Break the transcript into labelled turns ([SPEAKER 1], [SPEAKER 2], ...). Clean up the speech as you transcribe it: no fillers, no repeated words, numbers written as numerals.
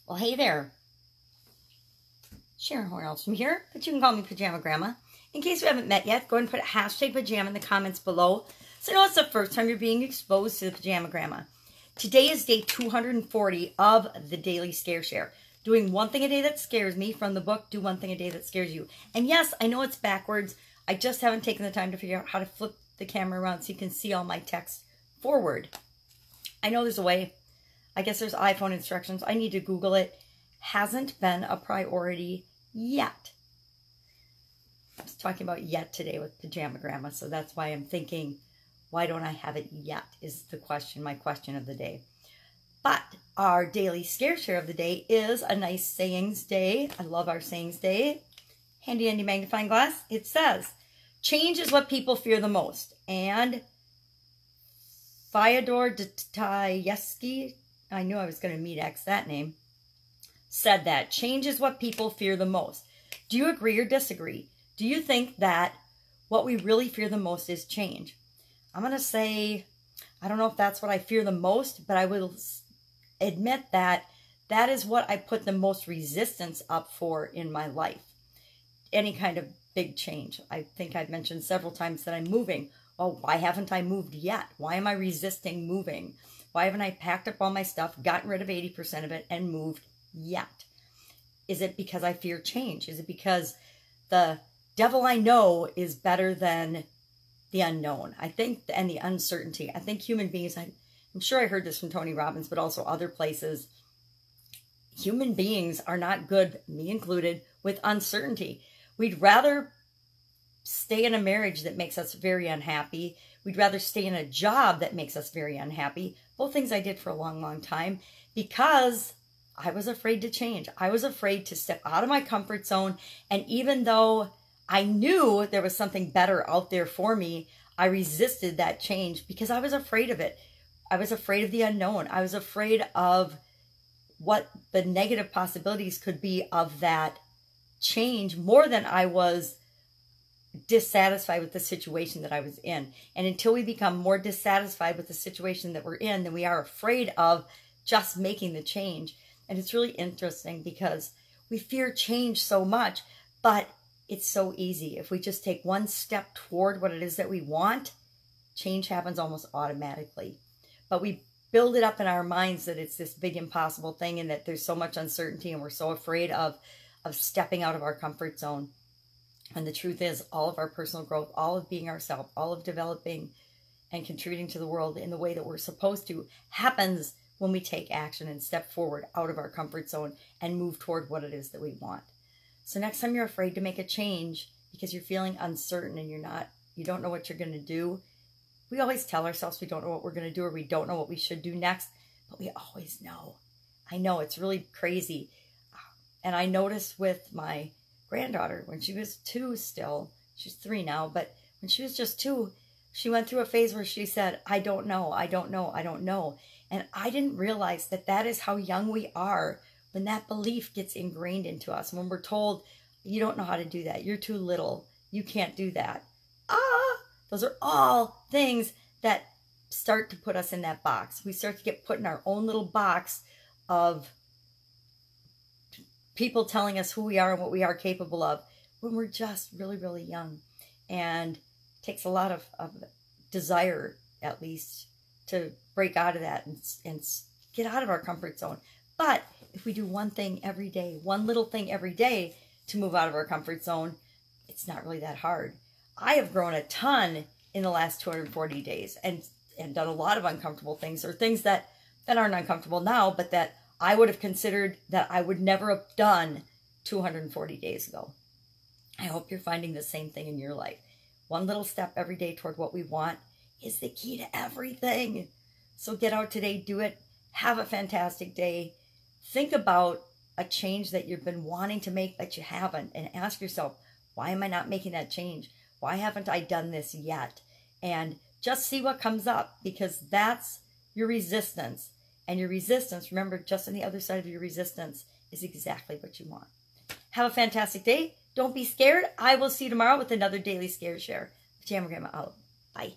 [SPEAKER 1] Well, hey there. Sharon Horne-Ellstrom here, but you can call me Pajama Grandma. In case we haven't met yet, go ahead and put hashtag pajama in the comments below so you know it's the first time you're being exposed to the Pajama Grandma. Today is day 240 of the Daily Scare Share. Doing one thing a day that scares me from the book, Do One Thing a Day That Scares You. And yes, I know it's backwards. I just haven't taken the time to figure out how to flip the camera around so you can see all my text forward. I know there's a way. I guess there's iPhone instructions. I need to Google it. Hasn't been a priority yet. I was talking about yet today with Pajama Grandma, so that's why I'm thinking, why don't I have it yet is the question, my question of the day. But our daily scare share of the day is a nice sayings day. I love our sayings day. Handy dandy magnifying glass. It says, change is what people fear the most. And Fyodor Dostoevsky, I knew I was going to meet X that name, said that change is what people fear the most. Do you agree or disagree? Do you think that what we really fear the most is change? I'm going to say, I don't know if that's what I fear the most, but I will admit that that is what I put the most resistance up for in my life. Any kind of big change. I think I've mentioned several times that I'm moving. Well, why haven't I moved yet? Why am I resisting moving? Why haven't I packed up all my stuff, gotten rid of 80% of it, and moved yet? Is it because I fear change? Is it because the devil I know is better than the unknown? I think, and the uncertainty. I think human beings, I'm sure I heard this from Tony Robbins, but also other places. Human beings are not good, me included, with uncertainty. We'd rather stay in a marriage that makes us very unhappy. We'd rather stay in a job that makes us very unhappy. Both things I did for a long, long time because I was afraid to change. I was afraid to step out of my comfort zone. And even though I knew there was something better out there for me, I resisted that change because I was afraid of it. I was afraid of the unknown. I was afraid of what the negative possibilities could be of that change more than I was dissatisfied with the situation that I was in. And until we become more dissatisfied with the situation that we're in, then we are afraid of just making the change. And it's really interesting because we fear change so much, but it's so easy. If we just take one step toward what it is that we want, change happens almost automatically. But we build it up in our minds that it's this big impossible thing and that there's so much uncertainty and we're so afraid of stepping out of our comfort zone. And the truth is, all of our personal growth, all of being ourselves, all of developing and contributing to the world in the way that we're supposed to happens when we take action and step forward out of our comfort zone and move toward what it is that we want. So next time you're afraid to make a change because you're feeling uncertain and you don't know what you're going to do, we always tell ourselves we don't know what we're going to do or we don't know what we should do next, but we always know. I know, it's really crazy. And I noticed with my granddaughter when she was 2 still, she's 3 now, but when she was just 2, she went through a phase where she said, I don't know, I don't know, I don't know. And I didn't realize that that is how young we are when that belief gets ingrained into us. When we're told, you don't know how to do that, you're too little, you can't do that. Those are all things that start to put us in that box. We start to get put in our own little box of people telling us who we are and what we are capable of when we're just really, really young. And it takes a lot of desire, at least, to break out of that and get out of our comfort zone. But if we do one thing every day, one little thing every day to move out of our comfort zone, it's not really that hard. I have grown a ton in the last 240 days and done a lot of uncomfortable things or things that aren't uncomfortable now, but that I would have considered that I would never have done 240 days ago. I hope you're finding the same thing in your life. One little step every day toward what we want is the key to everything. So get out today, do it. Have a fantastic day. Think about a change that you've been wanting to make that you haven't, and ask yourself, why am I not making that change? Why haven't I done this yet? And just see what comes up, because that's your resistance. And your resistance, remember, just on the other side of your resistance is exactly what you want. Have a fantastic day. Don't be scared. I will see you tomorrow with another Daily Scare Share. Pajama Grandma out. Bye.